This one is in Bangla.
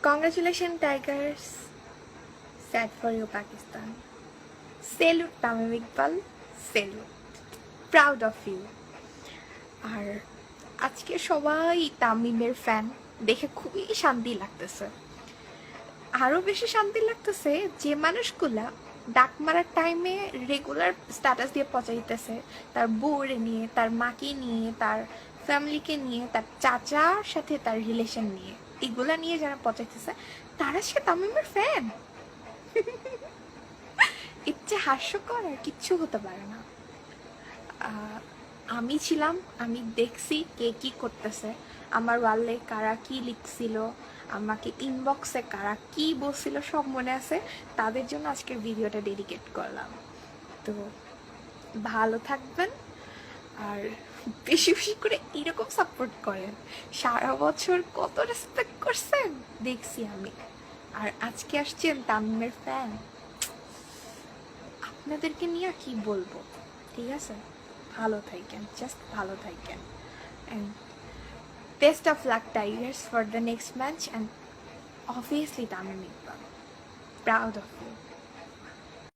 Congratulations, Tigers. Sad for you, Pakistan. Salute, Tamim Iqbal. Salute. Proud of you. আর আজকে সবাই তামিমের ফ্যান দেখে খুবই শান্তি লাগতেছে। আরও বেশি শান্তি লাগতেছে যে মানুষগুলা ডাক মারার টাইমে রেগুলার স্ট্যাটাস দিয়ে পচাইতেছে তার বউরে নিয়ে, তার মাকে নিয়ে, তার ফ্যামিলিকে নিয়ে, তার চাচার সাথে তার রিলেশন নিয়ে, এগুলা নিয়ে যারা পচাইতেছে তারা সে তামিমের ফ্যান। এর চেয়ে হাস্যকর আর কিচ্ছু হতে পারে না। আমি ছিলাম, আমি দেখছি কে কি করতেছে, আমার ওয়ালে কারা কি লিখছিল, আমাকে ইনবক্সে কারা কি বলছিল সব মনে আছে। তাদের জন্য আজকের ভিডিওটা ডেডিকেট করলাম। তো ভালো থাকবেন আর বেশি বেশি করে এরকম সাপোর্ট করেন। সারা বছর কত রেসপেক্ট করছেন দেখছি আমি, আর আজকে আসছেন তামিমের ফ্যান, আপনাদেরকে নিয়ে কি বলবো। ঠিক আছে, ভালো থাকেন, জাস্ট ভালো থাকেন, and best of luck Tigers for the next match, and obviously Tamim Iqbal, proud of you.